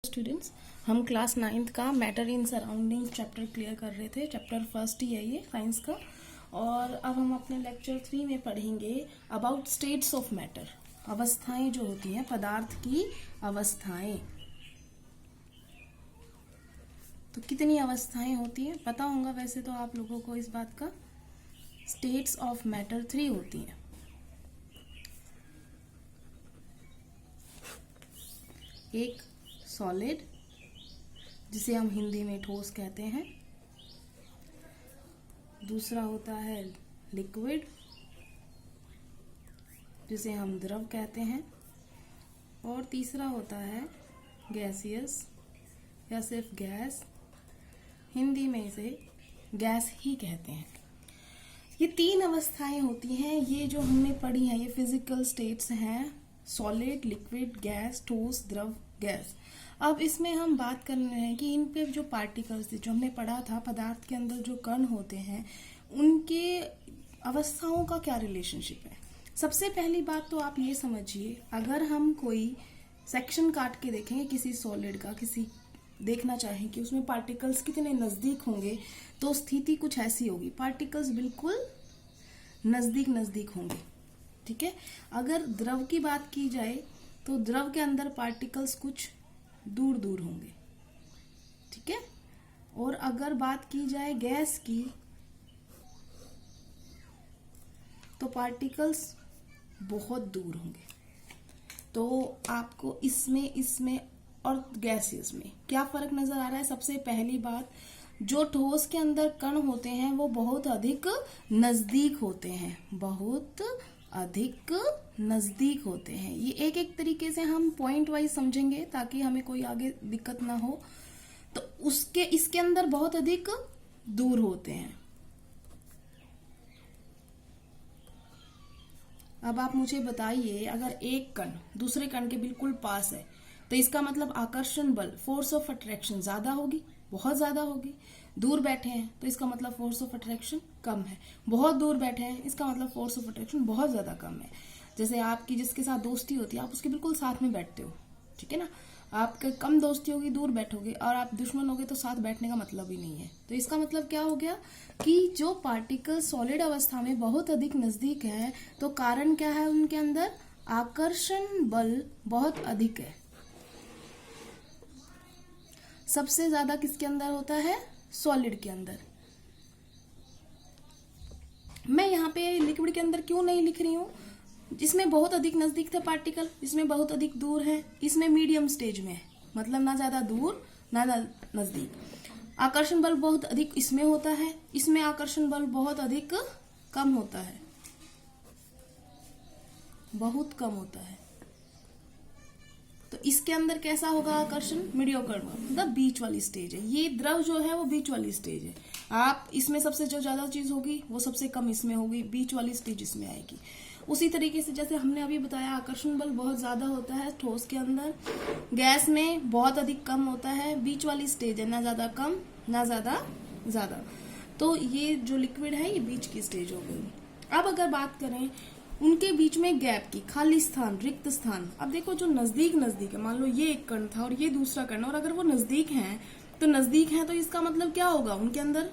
Students, हम class 9th का matter in surrounding chapter clear कर रहे थे। चैप्टर फर्स्ट ही है ये साइंस का। और अब हम अपने लेक्चर 3 में पढ़ेंगे अबाउट स्टेट्स ऑफ मैटर, अवस्थाएं जो होती हैं पदार्थ की अवस्थाएं। तो कितनी अवस्थाएं होती हैं पता होगा वैसे तो आप लोगों को इस बात का। स्टेट्स ऑफ मैटर 3 होती हैं। एक सॉलिड, जिसे हम हिंदी में ठोस कहते हैं। दूसरा होता है लिक्विड, जिसे हम द्रव कहते हैं। और तीसरा होता है गैसियस या सिर्फ गैस, हिंदी में इसे गैस ही कहते हैं। ये 3 अवस्थाएं होती हैं। ये जो हमने पढ़ी हैं ये फिजिकल स्टेट्स हैं, सॉलिड, लिक्विड, गैस, ठोस, द्रव, गैस। अब इसमें हम बात कर रहे हैं कि इन पे जो पार्टिकल्स थे, जो हमने पढ़ा था पदार्थ के अंदर जो कण होते हैं, उनके अवस्थाओं का क्या रिलेशनशिप है। सबसे पहली बात तो आप ये समझिए, अगर हम कोई सेक्शन काट के देखेंगे किसी सॉलिड का, किसी देखना चाहें कि उसमें पार्टिकल्स कितने नजदीक होंगे, तो स्थिति कुछ ऐसी होगी, पार्टिकल्स बिल्कुल नजदीक नजदीक होंगे। ठीक है। अगर द्रव की बात की जाए तो द्रव के अंदर पार्टिकल्स कुछ दूर दूर होंगे। ठीक है। और अगर बात की जाए गैस की तो पार्टिकल्स बहुत दूर होंगे। तो आपको इसमें और गैसेस में क्या फर्क नजर आ रहा है। सबसे पहली बात, जो ठोस के अंदर कण होते हैं वो बहुत अधिक नजदीक होते हैं, बहुत अधिक नजदीक होते हैं। ये एक एक तरीके से हम पॉइंट वाइज समझेंगे ताकि हमें कोई आगे दिक्कत ना हो। तो इसके अंदर बहुत अधिक दूर होते हैं। अब आप मुझे बताइए, अगर एक कण दूसरे कण के बिल्कुल पास है तो इसका मतलब आकर्षण बल, फोर्स ऑफ अट्रैक्शन ज्यादा होगी, बहुत ज्यादा होगी। दूर बैठे हैं तो इसका मतलब फोर्स ऑफ अट्रैक्शन कम है। बहुत दूर बैठे हैं इसका मतलब फोर्स ऑफ अट्रैक्शन बहुत ज्यादा कम है। जैसे आपकी जिसके साथ दोस्ती होती है, आप उसके बिल्कुल साथ में बैठते हो, ठीक है ना। आपके कम दोस्ती होगी, दूर बैठोगे, और आप दुश्मन होगे तो साथ बैठने का मतलब ही नहीं है। तो इसका मतलब क्या हो गया कि जो पार्टिकल सॉलिड अवस्था में बहुत अधिक नजदीक है, तो कारण क्या है, उनके अंदर आकर्षण बल बहुत अधिक है। सबसे ज्यादा किसके अंदर होता है, सॉलिड के अंदर। मैं यहाँ पे लिक्विड के अंदर क्यों नहीं लिख रही हूँ, इसमें बहुत अधिक नजदीक थे पार्टिकल, इसमें बहुत अधिक दूर है, इसमें मीडियम स्टेज में है, मतलब ना ज्यादा दूर ना नजदीक। आकर्षण बल बहुत अधिक इसमें होता है, इसमें आकर्षण बल बहुत अधिक कम होता है, बहुत कम होता है। तो इसके अंदर कैसा होगा आकर्षण, मीडियोकर, मतलब बीच वाली स्टेज है। ये द्रव जो है वो बीच वाली स्टेज है। आप इसमें सबसे जो ज्यादा चीज होगी वो सबसे कम इसमें होगी, बीच वाली स्टेज इसमें आएगी। उसी तरीके से जैसे हमने अभी बताया, आकर्षण बल बहुत ज्यादा होता है ठोस के अंदर, गैस में बहुत अधिक कम होता है, बीच वाली स्टेज है, ना ज्यादा कम ना ज्यादा ज्यादा। तो ये जो लिक्विड है ये बीच की स्टेज हो गई। अब अगर बात करें उनके बीच में गैप की, खाली स्थान, रिक्त स्थान। अब देखो जो नजदीक है, मान लो ये एक कण था और ये दूसरा कण, और अगर वो नजदीक हैं तो इसका मतलब क्या होगा, उनके अंदर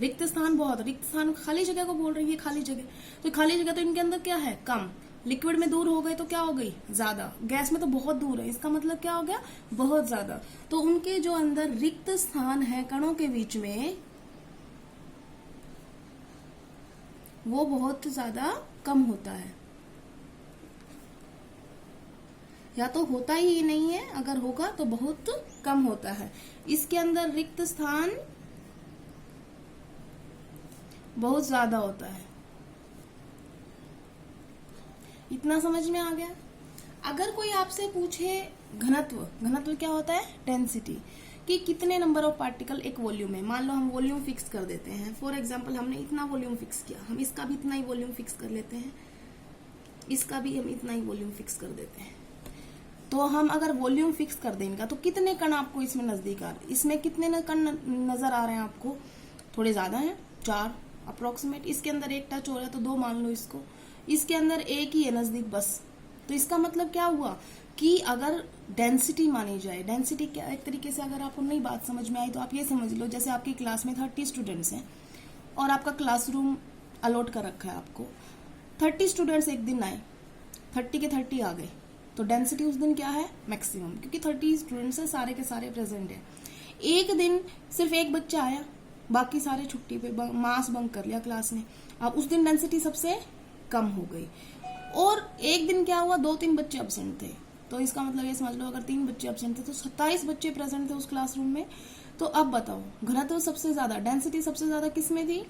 रिक्त स्थान बहुत, रिक्त स्थान खाली जगह को बोल रही है, खाली जगह। तो खाली जगह तो इनके अंदर क्या है, कम। लिक्विड में दूर हो गए तो क्या हो गई, ज्यादा। गैस में तो बहुत दूर है, इसका मतलब क्या हो गया, बहुत ज्यादा। तो उनके जो अंदर रिक्त स्थान है कणों के बीच में, वो बहुत ज्यादा कम होता है, या तो होता ही नहीं है, अगर होगा तो बहुत कम होता है। इसके अंदर रिक्त स्थान बहुत ज्यादा होता है। इतना समझ में आ गया। अगर कोई आपसे पूछे घनत्व क्या होता है, डेंसिटी, कि कितने नंबर ऑफ पार्टिकल एक वॉल्यूम में, मान लो हम वॉल्यूम फिक्स कर देते हैं। फॉर एग्जांपल हमने इतना वॉल्यूम फिक्स किया, हम इसका भी इतना ही वॉल्यूम फिक्स कर लेते हैं, इसका भी हम इतना ही वॉल्यूम फिक्स कर देते हैं। तो हम अगर वॉल्यूम फिक्स कर दें इनका, तो कितने कण आपको इसमें नजदीक आ रहे हैं, इसमें कितने कण नजर आ रहे हैं आपको, थोड़े ज्यादा हैं, 4 अप्रोक्सीमेट। इसके अंदर एक टच हो रहा है तो 2 मान लो इसको, इसके अंदर एक ही है नजदीक बस। तो इसका मतलब क्या हुआ कि अगर डेंसिटी मानी जाए। डेंसिटी क्या, एक तरीके से अगर आपको नई बात समझ में आई तो आप ये समझ लो, जैसे आपकी क्लास में 30 स्टूडेंट्स हैं और आपका क्लासरूम अलॉट कर रखा है आपको। 30 स्टूडेंट्स एक दिन आए, 30 के 30 आ गए, तो डेंसिटी उस दिन क्या है, मैक्सिमम, क्योंकि 30 स्टूडेंट्स है, सारे के सारे प्रेजेंट है। एक दिन सिर्फ एक बच्चा आया, बाकी सारे छुट्टी पे, मास बंक कर लिया क्लास ने, अब उस दिन डेंसिटी सबसे कम हो गई। और एक दिन क्या हुआ, 2-3 बच्चे एब्सेंट थे, तो इसका मतलब ये समझ लो अगर 3 बच्चे एब्सेंट थे तो 27 बच्चे प्रेजेंट थे उस क्लासरूम में। तो अब बताओ घनत्व सबसे ज्यादा, डेंसिटी सबसे ज्यादा किस में थी,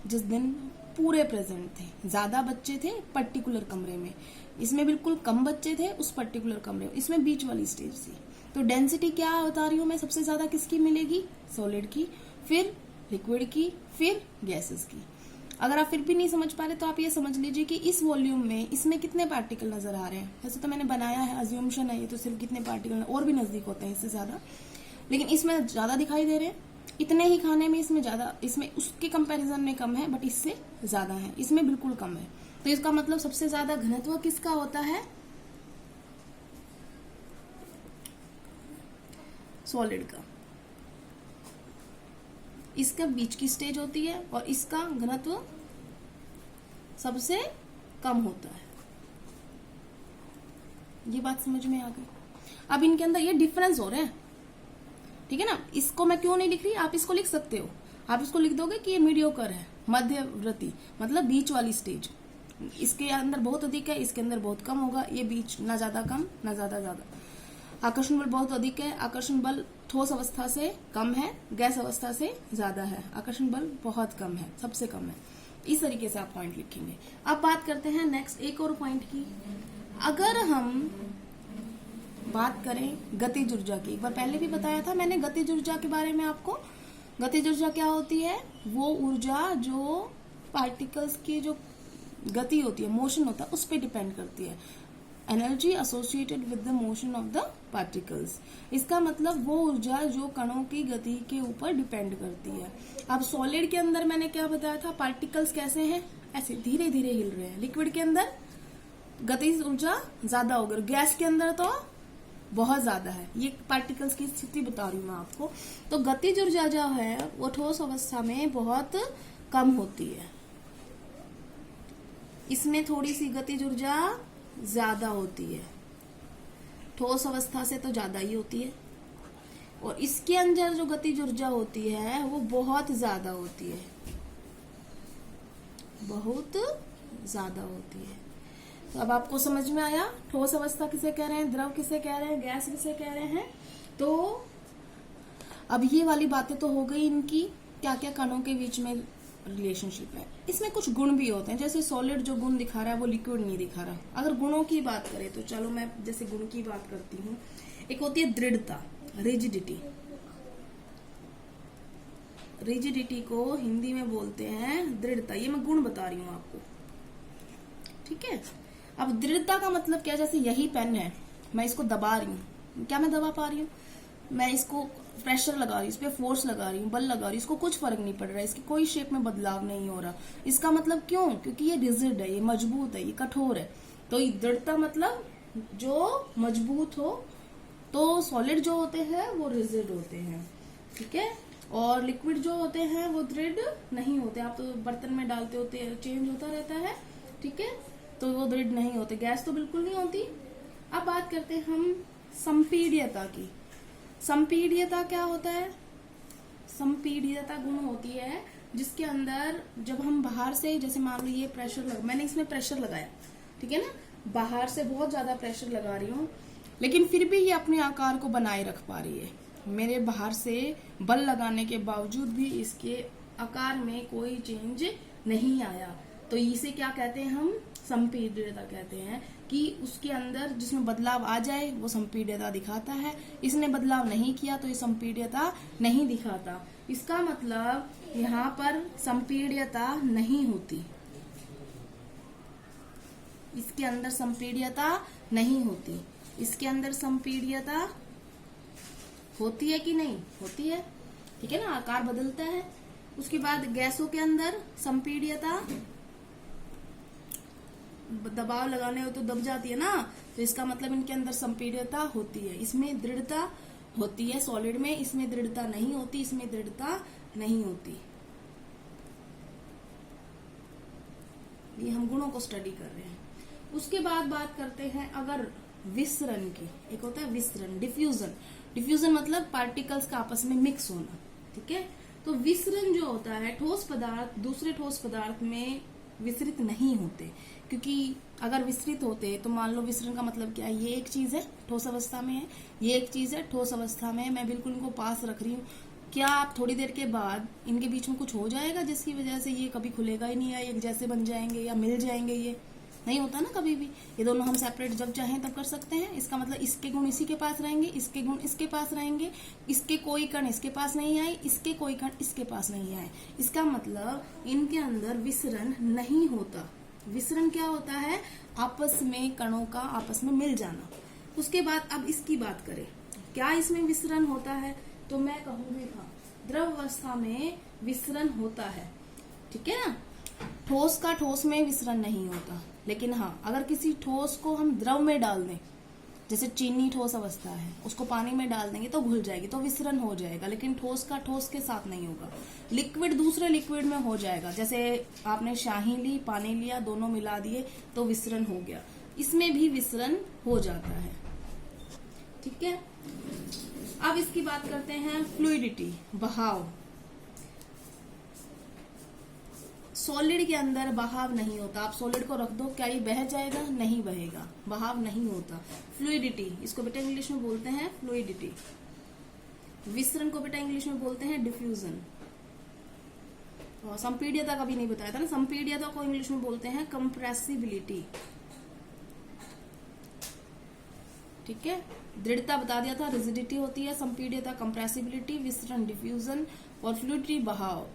जिस दिन पूरे प्रेजेंट थे, ज्यादा बच्चे थे पर्टिकुलर कमरे में, इसमें बिल्कुल कम बच्चे थे उस पर्टिकुलर कमरे में, इसमें बीच वाली स्टेज थी। तो डेंसिटी क्या बता रही हूं मैं, सबसे ज्यादा किसकी मिलेगी, सॉलिड की, फिर लिक्विड की, फिर गैसेस की। अगर आप फिर भी नहीं समझ पा रहे तो आप ये समझ लीजिए कि इस वॉल्यूम में इसमें कितने पार्टिकल नजर आ रहे हैं। वैसे तो मैंने बनाया है, अज्यूमशन है ये, तो सिर्फ कितने पार्टिकल, और भी नजदीक होते हैं इससे ज्यादा, लेकिन इसमें ज्यादा दिखाई दे रहे हैं। इतने ही खाने में इसमें ज्यादा, इसमें उसके कंपैरिजन में कम है, बट इससे ज्यादा है, इसमें बिल्कुल कम है। तो इसका मतलब सबसे ज्यादा घनत्व किसका होता है, सॉलिड का। इसका बीच की स्टेज होती है और इसका घनत्व सबसे कम होता है। ये बात समझ में आ गई। अब इनके अंदर ये डिफरेंस हो रहे हैं, ठीक है ना। इसको मैं क्यों नहीं लिख रही, आप इसको लिख सकते हो, आप इसको लिख दोगे कि ये मीडियोकर है, मध्यवर्ती, मतलब बीच वाली स्टेज। इसके अंदर बहुत अधिक है, इसके अंदर बहुत कम होगा, ये बीच, ना ज्यादा कम ना ज्यादा ज्यादा। आकर्षण बल बहुत अधिक है, आकर्षण बल ठोस अवस्था से कम है, गैस अवस्था से ज्यादा है, आकर्षण बल बहुत कम है, सबसे कम है। इस तरीके से आप पॉइंट लिखेंगे। अब बात करते हैं नेक्स्ट एक और पॉइंट की। अगर हम बात करें गतिज ऊर्जा की, एक बार पहले भी बताया था मैंने गतिज ऊर्जा के बारे में आपको। गतिज ऊर्जा क्या होती है, वो ऊर्जा जो पार्टिकल्स की जो गति होती है, मोशन होता है, उस पर डिपेंड करती है। Energy associated with the motion of the particles, इसका मतलब वो ऊर्जा जो कणों की गति के ऊपर डिपेंड करती है। अब सॉलिड के अंदर मैंने क्या बताया था, पार्टिकल्स कैसे हैं, ऐसे धीरे धीरे हिल रहे हैं। लिक्विड के अंदर गतिज ऊर्जा ज्यादा होगी, गैस के अंदर तो बहुत ज्यादा है। ये पार्टिकल्स की स्थिति बता रही हूँ मैं आपको। तो गतिज ऊर्जा जो है वो ठोस अवस्था में बहुत कम होती है, इसमें थोड़ी सी गतिज ऊर्जा ज्यादा होती है, ठोस अवस्था से तो ज्यादा ही होती है। और इसके अंदर जो गतिज ऊर्जा होती है वो बहुत ज्यादा होती है, बहुत ज्यादा होती है। तो अब आपको समझ में आया ठोस अवस्था किसे कह रहे हैं, द्रव किसे कह रहे हैं, गैस किसे कह रहे हैं। तो अब ये वाली बातें तो हो गई इनकी, क्या क्या कणों के बीच में रिलेशनशिप है। इसमें कुछ गुण भी होते हैं, जैसे सॉलिड जो गुण दिखा रहा है वो लिक्विड नहीं दिखा रहा। अगर गुणों की बात करें तो चलो मैं जैसे गुण की बात करती हूँ। एक होती है दृढ़ता, रिजिडिटी। रिजिडिटी को हिंदी में बोलते हैं दृढ़ता, ये मैं गुण बता रही हूँ आपको, ठीक है। अब दृढ़ता का मतलब क्या, जैसे यही पेन है, मैं इसको दबा रही हूँ, क्या मैं दबा पा रही हूँ, मैं इसको प्रेशर लगा रही हूँ, इस पे फोर्स लगा रही हूँ, बल लगा रही हूँ, इसको कुछ फर्क नहीं पड़ रहा है, इसकी कोई शेप में बदलाव नहीं हो रहा। इसका मतलब क्यों, क्योंकि ये रिजिड है, ये मजबूत है, ये कठोर है। तो दृढ़ता मतलब जो मजबूत हो। तो सॉलिड जो होते हैं वो रिजिड होते हैं, ठीक है। और लिक्विड जो होते हैं वो दृढ़ नहीं होते। आप तो बर्तन में डालते होते, चेंज होता रहता है, ठीक है, तो वो दृढ़ नहीं होते। गैस तो बिल्कुल नहीं होती। अब बात करते हैं हम संपीड्यता की। संपीड्यता क्या होता है, संपीड्यता गुण होती है जिसके अंदर जब हम बाहर से, जैसे मान लो ये प्रेशर मैंने इसमें प्रेशर लगाया, ठीक है ना, बाहर से बहुत ज्यादा प्रेशर लगा रही हूँ, लेकिन फिर भी ये अपने आकार को बनाए रख पा रही है। मेरे बाहर से बल लगाने के बावजूद भी इसके आकार में कोई चेंज नहीं आया, तो इसे क्या कहते हैं हम, संपीड्यता कहते हैं। कि उसके अंदर जिसमें बदलाव आ जाए वो संपीड्यता दिखाता है, इसने बदलाव नहीं किया तो ये संपीड्यता नहीं दिखाता। इसका मतलब यहाँ पर संपीड्यता नहीं होती, इसके अंदर संपीड्यता नहीं होती। इसके अंदर संपीड्यता होती है कि नहीं होती है, ठीक है ना, आकार बदलता है। उसके बाद गैसों के अंदर संपीड्यता, दबाव लगाने हो तो दब जाती है ना, तो इसका मतलब इनके अंदर संपीड्यता होती है। इसमें दृढ़ता होती है सॉलिड में, इसमें दृढ़ता नहीं होती, इसमें दृढ़ता नहीं होती। ये हम गुणों को स्टडी कर रहे हैं। उसके बाद बात करते हैं अगर विसरण की। एक होता है विसरण, डिफ्यूजन। डिफ्यूजन मतलब पार्टिकल्स का आपस में मिक्स होना, ठीक है। तो विसरण जो होता है, ठोस पदार्थ दूसरे ठोस पदार्थ में विसरित नहीं होते, क्योंकि अगर विसरित होते तो मान लो विसरण का मतलब क्या है, ये एक चीज है ठोस अवस्था में है, ये एक चीज है ठोस अवस्था में है, मैं बिल्कुल इनको पास रख रही हूँ, क्या आप थोड़ी देर के बाद इनके बीच में कुछ हो जाएगा जिसकी वजह से ये कभी खुलेगा ही नहीं, या एक जैसे बन जाएंगे या मिल जाएंगे? ये नहीं होता ना कभी भी। ये दोनों हम सेपरेट जब चाहें तब कर सकते हैं। इसका मतलब इसके गुण इसी के पास रहेंगे, इसके गुण इसके पास रहेंगे, इसके कोई कण इसके पास नहीं आए, इसके कोई कण इसके पास नहीं आए। इसका मतलब इनके अंदर विसरण नहीं होता। विसरण क्या होता है? आपस में कणों का आपस में मिल जाना। उसके बाद अब इसकी बात करें, क्या इसमें विसरण होता है? तो मैं कहूंगी हाँ, द्रव अवस्था में विसरण होता है, ठीक है ना। ठोस का ठोस में विसरण नहीं होता, लेकिन हाँ अगर किसी ठोस को हम द्रव में डाल दें, जैसे चीनी ठोस अवस्था है, उसको पानी में डाल देंगे तो घुल जाएगी, तो विसरण हो जाएगा, लेकिन ठोस का ठोस के साथ नहीं होगा। लिक्विड दूसरे लिक्विड में हो जाएगा, जैसे आपने शाही ली, पानी लिया, दोनों मिला दिए तो विसरण हो गया। इसमें भी विसरण हो जाता है, ठीक है। अब इसकी बात करते हैं फ्लूइडिटी, बहाव। सॉलिड के अंदर बहाव नहीं होता। आप सॉलिड को रख दो, क्या ये बह जाएगा? नहीं बहेगा, बहाव नहीं होता। फ्लूइडिटी, इसको बेटा इंग्लिश में बोलते हैं फ्लूइडिटी। विसरण को बेटा इंग्लिश में बोलते हैं डिफ्यूजन। और संपीड्यता का भी नहीं बताया था ना, संपीड्यता को इंग्लिश में बोलते हैं कंप्रेसिबिलिटी, ठीक है। दृढ़ता बता दिया था, रिजिडिटी होती है, संपीड्यता कंप्रेसिबिलिटी, विसरण डिफ्यूजन और फ्लूइडिटी बहाव।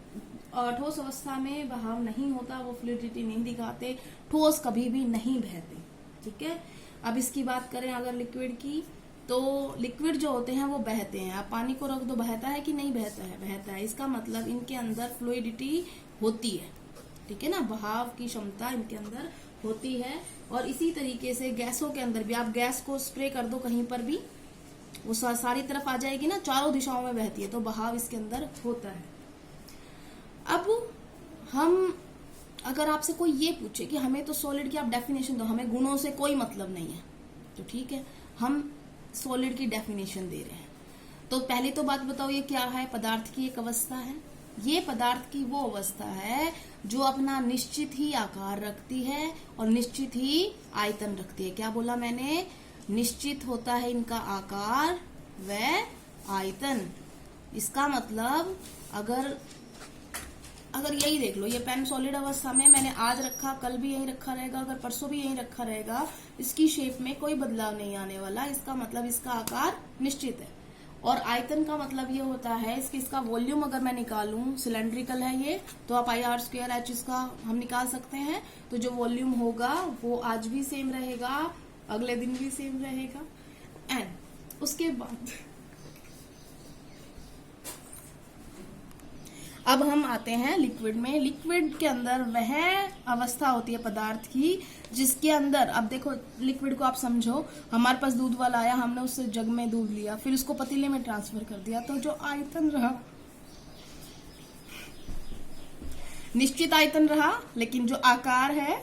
और ठोस अवस्था में बहाव नहीं होता, वो फ्लूइडिटी नहीं दिखाते, ठोस कभी भी नहीं बहते, ठीक है। अब इसकी बात करें अगर लिक्विड की, तो लिक्विड जो होते हैं वो बहते हैं। आप पानी को रख दो, बहता है कि नहीं बहता है? बहता है। इसका मतलब इनके अंदर फ्लूइडिटी होती है, ठीक है ना, बहाव की क्षमता इनके अंदर होती है। और इसी तरीके से गैसों के अंदर भी, आप गैस को स्प्रे कर दो कहीं पर भी, वो सारी तरफ आ जाएगी ना, चारों दिशाओं में बहती है, तो बहाव इसके अंदर होता है। अब हम अगर आपसे कोई ये पूछे कि हमें तो सॉलिड की आप डेफिनेशन दो, हमें गुणों से कोई मतलब नहीं है, तो ठीक है, हम सॉलिड की डेफिनेशन दे रहे हैं। तो पहली तो बात बताओ, ये क्या है? पदार्थ की एक अवस्था है। ये पदार्थ की वो अवस्था है जो अपना निश्चित ही आकार रखती है और निश्चित ही आयतन रखती है। क्या बोला मैंने? निश्चित होता है इनका आकार व आयतन। इसका मतलब अगर यही देख लो, ये पेन सॉलिड अवस्था में मैंने आज रखा, कल भी यही रखा रहेगा, अगर परसों भी यही रखा रहेगा, इसकी शेप में कोई बदलाव नहीं आने वाला। इसका मतलब इसका आकार निश्चित है। और आयतन का मतलब ये होता है, इसका वॉल्यूम अगर मैं निकालूं, सिलेंड्रिकल है ये, तो आप IR²H इसका हम निकाल सकते हैं। तो जो वॉल्यूम होगा वो आज भी सेम रहेगा, अगले दिन भी सेम रहेगा। एंड उसके बाद अब हम आते हैं लिक्विड में। लिक्विड के अंदर वह अवस्था होती है पदार्थ की जिसके अंदर, अब देखो लिक्विड को आप समझो, हमारे पास दूध वाला आया, हमने उससे जग में दूध लिया, फिर उसको पतीले में ट्रांसफर कर दिया, तो जो आयतन रहा निश्चित आयतन रहा, लेकिन जो आकार है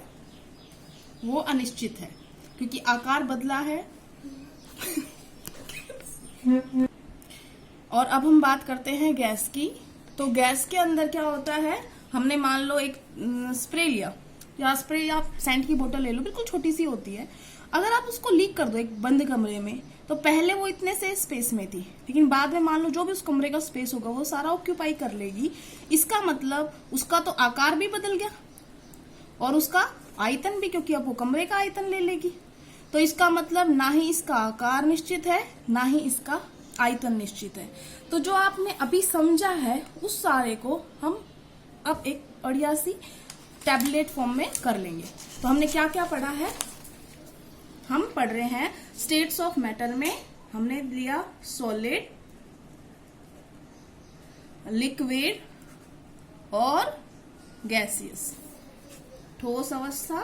वो अनिश्चित है, क्योंकि आकार बदला है। और अब हम बात करते हैं गैस की। तो गैस के अंदर क्या होता है, हमने मान लो एक स्प्रे लिया, या स्प्रे आप सेंट की बोतल ले लो, बिल्कुल छोटी सी होती है। अगर आप उसको लीक कर दो एक बंद कमरे में, तो पहले वो इतने से स्पेस में थी, लेकिन बाद में मान लो जो भी उस कमरे का स्पेस होगा वो सारा ऑक्यूपाई कर लेगी। इसका मतलब उसका तो आकार भी बदल गया और उसका आयतन भी, क्योंकि अब वो कमरे का आयतन ले लेगी। तो इसका मतलब ना ही इसका आकार निश्चित है, ना ही इसका आयतन निश्चित है। तो जो आपने अभी समझा है उस सारे को हम अब एक बढ़िया सी टैबलेट फॉर्म में कर लेंगे। तो हमने क्या क्या पढ़ा है? हम पढ़ रहे हैं स्टेट्स ऑफ मैटर में हमने लिया सॉलिड, लिक्विड और गैसियस। ठोस अवस्था,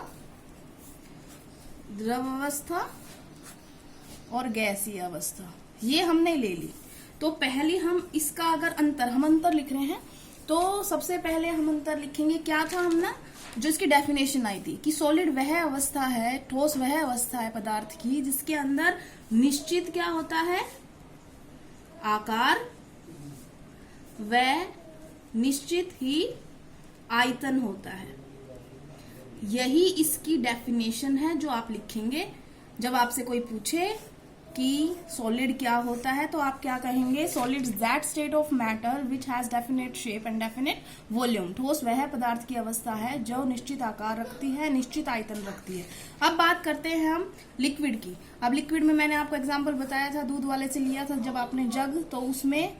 द्रव अवस्था और गैसीय अवस्था, ये हमने ले ली। तो पहले हम इसका अगर हम अंतर लिख रहे हैं तो सबसे पहले हम अंतर लिखेंगे, क्या था हम ना, जो इसकी डेफिनेशन आई थी कि सॉलिड वह अवस्था है, ठोस वह अवस्था है पदार्थ की जिसके अंदर निश्चित क्या होता है, आकार, व निश्चित ही आयतन होता है। यही इसकी डेफिनेशन है जो आप लिखेंगे जब आपसे कोई पूछे कि सॉलिड क्या होता है, तो आप क्या कहेंगे, solid that state of matter which has definite shape and definite volume. ठोस वह पदार्थ की अवस्था है जो निश्चित आकार रखती है, निश्चित आयतन रखती है। अब बात करते हैं हम लिक्विड की। अब लिक्विड में मैंने आपको एग्जांपल बताया था, दूध वाले से लिया था जब आपने जग, तो उसमें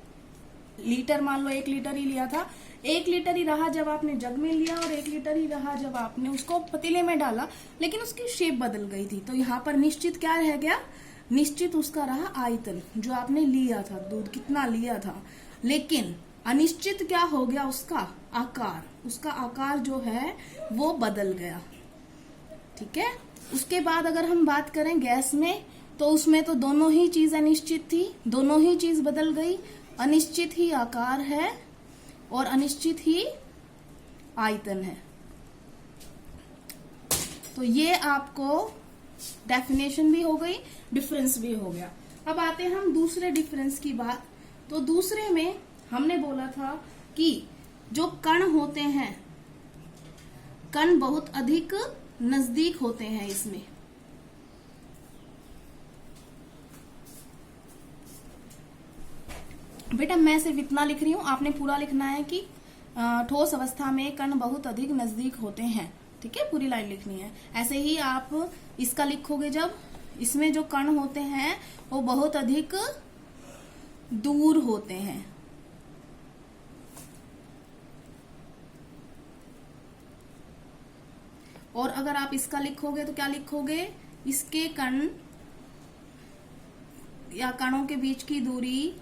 लीटर, मान लो 1 लीटर ही लिया था, 1 लीटर ही रहा जब आपने जग में लिया और 1 लीटर ही रहा जब आपने उसको पतीले में डाला, लेकिन उसकी शेप बदल गई थी। तो यहाँ पर निश्चित क्या रह गया, निश्चित उसका रहा आयतन, जो आपने लिया था, दूध कितना लिया था। लेकिन अनिश्चित क्या हो गया, उसका आकार, उसका आकार जो है वो बदल गया। ठीक है। उसके बाद अगर हम बात करें गैस में, तो उसमें तो दोनों ही चीज अनिश्चित थी, दोनों ही चीज बदल गई। अनिश्चित ही आकार है और अनिश्चित ही आयतन है। तो ये आपको डेफिनेशन भी हो गई, डिफरेंस भी हो गया। अब आते हैं हम दूसरे डिफरेंस की बात। तो दूसरे में हमने बोला था कि जो कण होते हैं, कण बहुत अधिक नजदीक होते हैं इसमें। बेटा मैं सिर्फ इतना लिख रही हूं, आपने पूरा लिखना है कि ठोस अवस्था में कण बहुत अधिक नजदीक होते हैं। ठीक है, पूरी लाइन लिखनी है। ऐसे ही आप इसका लिखोगे, जब इसमें जो कण होते हैं वो बहुत अधिक दूर होते हैं। और अगर आप इसका लिखोगे तो क्या लिखोगे, इसके कण या कणों के बीच की दूरी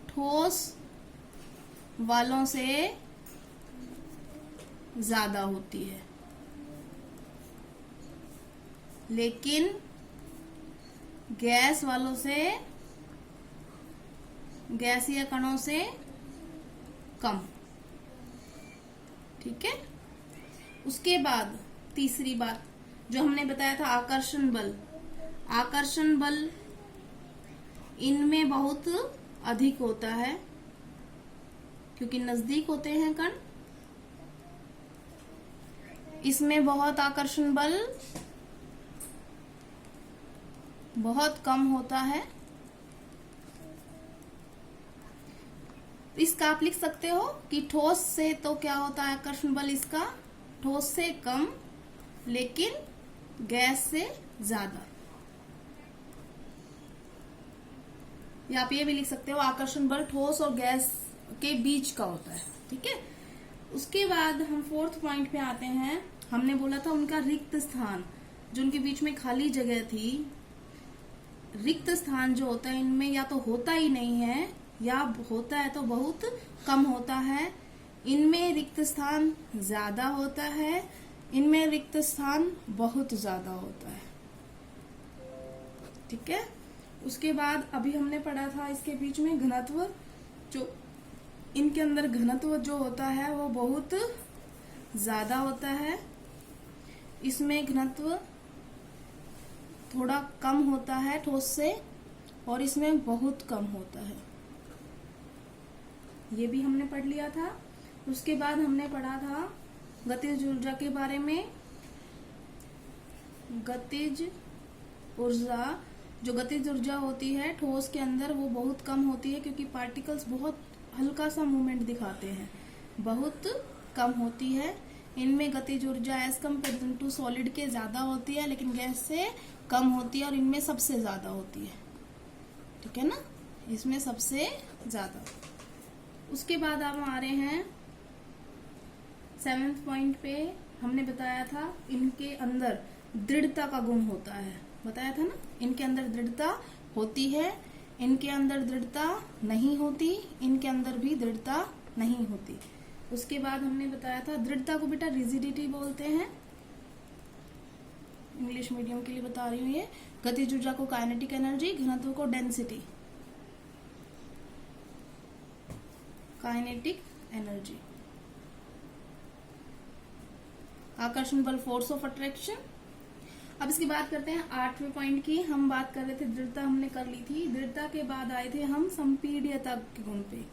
ठोस वालों से ज्यादा होती है, लेकिन गैस वालों से, गैसीय कणों से कम। ठीक है। उसके बाद तीसरी बात जो हमने बताया था, आकर्षण बल। आकर्षण बल इनमें बहुत अधिक होता है क्योंकि नजदीक होते हैं कण। इसमें बहुत आकर्षण बल बहुत कम होता है। इसका आप लिख सकते हो कि ठोस से तो क्या होता है आकर्षण बल इसका, ठोस से कम लेकिन गैस से ज्यादा। या आप ये भी लिख सकते हो आकर्षण बल ठोस और गैस के बीच का होता है। ठीक है। उसके बाद हम 4th पॉइंट पे आते हैं। हमने बोला था उनका रिक्त स्थान, जो उनके बीच में खाली जगह थी, रिक्त स्थान जो होता है इनमें या तो होता ही नहीं है या होता है तो बहुत कम होता है। इनमें रिक्त स्थान ज्यादा होता है, इनमें रिक्त स्थान बहुत ज्यादा होता है। ठीक है। उसके बाद अभी हमने पढ़ा था इसके बीच में घनत्व, जो इनके अंदर घनत्व जो होता है वो बहुत ज्यादा होता है, इसमें घनत्व थोड़ा कम होता है ठोस से, और इसमें बहुत कम होता है। ये भी हमने पढ़ लिया था। उसके बाद हमने पढ़ा था गतिज ऊर्जा के बारे में। गतिज ऊर्जा, जो गतिज ऊर्जा होती है ठोस के अंदर वो बहुत कम होती है क्योंकि पार्टिकल्स बहुत हल्का सा मूवमेंट दिखाते हैं, बहुत कम होती है। इनमें गतिज ऊर्जा एज कम्पेयर टू सॉलिड के ज्यादा होती है लेकिन गैस से कम होती है, और इनमें सबसे ज्यादा होती है। ठीक है ना, इसमें सबसे ज्यादा। उसके बाद हम आ रहे हैं 7th पॉइंट पे। हमने बताया था इनके अंदर दृढ़ता का गुण होता है, बताया था ना, इनके अंदर दृढ़ता होती है, इनके अंदर दृढ़ता नहीं होती, इनके अंदर भी दृढ़ता नहीं होती। उसके बाद हमने बताया था दृढ़ता को बेटा रिजिडिटी बोलते हैं, इंग्लिश मीडियम के लिए बता रही हूँ ये। गतिज ऊर्जा को काइनेटिक एनर्जी, घनत्व को डेंसिटी, काइनेटिक एनर्जी। आकर्षण बल फोर्स ऑफ अट्रैक्शन। अब इसकी बात करते हैं 8वें पॉइंट की। हम बात कर रहे थे दृढ़ता, हमने कर ली थी। दृढ़ता के बाद आए थे हम संपीड्यता के गुण पे।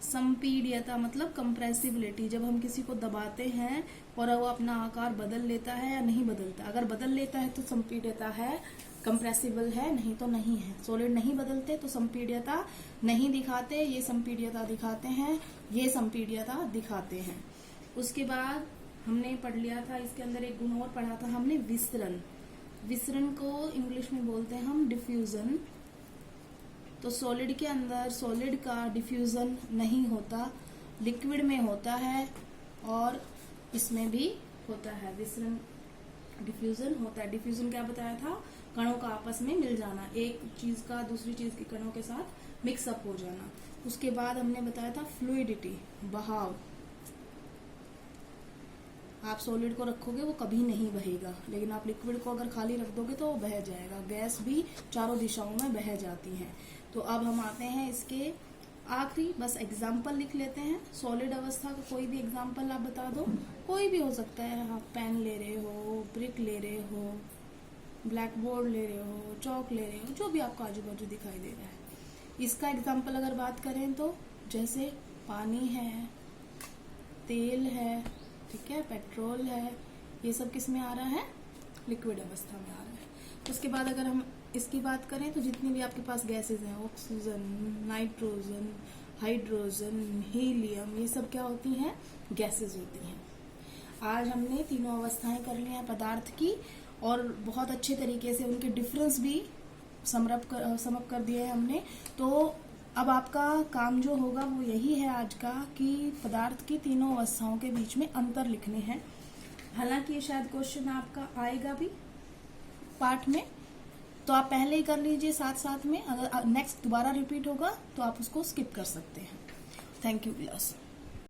संपीड्यता मतलब कंप्रेसिबिलिटी, जब हम किसी को दबाते हैं और वो अपना आकार बदल लेता है या नहीं बदलता। अगर बदल लेता है तो संपीड्यता है, कंप्रेसिबल है, नहीं तो नहीं है। सॉलिड नहीं बदलते तो संपीड्यता नहीं दिखाते, ये संपीड्यता दिखाते हैं, ये संपीड्यता दिखाते हैं। उसके बाद हमने पढ़ लिया था, इसके अंदर एक गुण और पढ़ा था हमने, विसरण। विसरण को इंग्लिश में बोलते हैं हम डिफ्यूजन। तो सॉलिड के अंदर सॉलिड का डिफ्यूजन नहीं होता, लिक्विड में होता है और इसमें भी होता है विसरण, डिफ्यूजन होता है। डिफ्यूजन क्या बताया था? कणों का आपस में मिल जाना, एक चीज का दूसरी चीज के कणों के साथ मिक्सअप हो जाना। उसके बाद हमने बताया था फ्लूइडिटी, बहाव। आप सॉलिड को रखोगे वो कभी नहीं बहेगा, लेकिन आप लिक्विड को अगर खाली रख दोगे तो वो बह जाएगा। गैस भी चारों दिशाओं में बह जाती है। तो अब हम आते हैं इसके आखिरी, बस एग्जाम्पल लिख लेते हैं। सॉलिड अवस्था का कोई भी एग्जाम्पल आप बता दो, कोई भी हो सकता है। आप पेन ले रहे हो, ब्रिक ले रहे हो, ब्लैक बोर्ड ले रहे हो, चौक ले रहे हो, जो भी आपको आजू बाजू दिखाई दे रहा है। इसका एग्जाम्पल अगर बात करें तो जैसे पानी है, तेल है, ठीक है, पेट्रोल है, ये सब किस में आ रहा है? लिक्विड अवस्था में आ रहा है। उसके बाद अगर हम इसकी बात करें तो जितनी भी आपके पास गैसेज हैं, ऑक्सीजन, नाइट्रोजन, हाइड्रोजन, हीलियम, ये सब क्या होती हैं? गैसेज होती हैं। आज हमने तीनों अवस्थाएं कर ली हैं पदार्थ की, और बहुत अच्छे तरीके से उनके डिफरेंस भी समअप कर दिए हैं हमने। तो अब आपका काम जो होगा वो यही है आज का, कि पदार्थ की तीनों अवस्थाओं के बीच में अंतर लिखने हैं। हालांकि ये शायद क्वेश्चन आपका आएगा भी पार्ट में, तो आप पहले ही कर लीजिए साथ साथ में। अगर नेक्स्ट दोबारा रिपीट होगा तो आप उसको स्किप कर सकते हैं। Thank you class.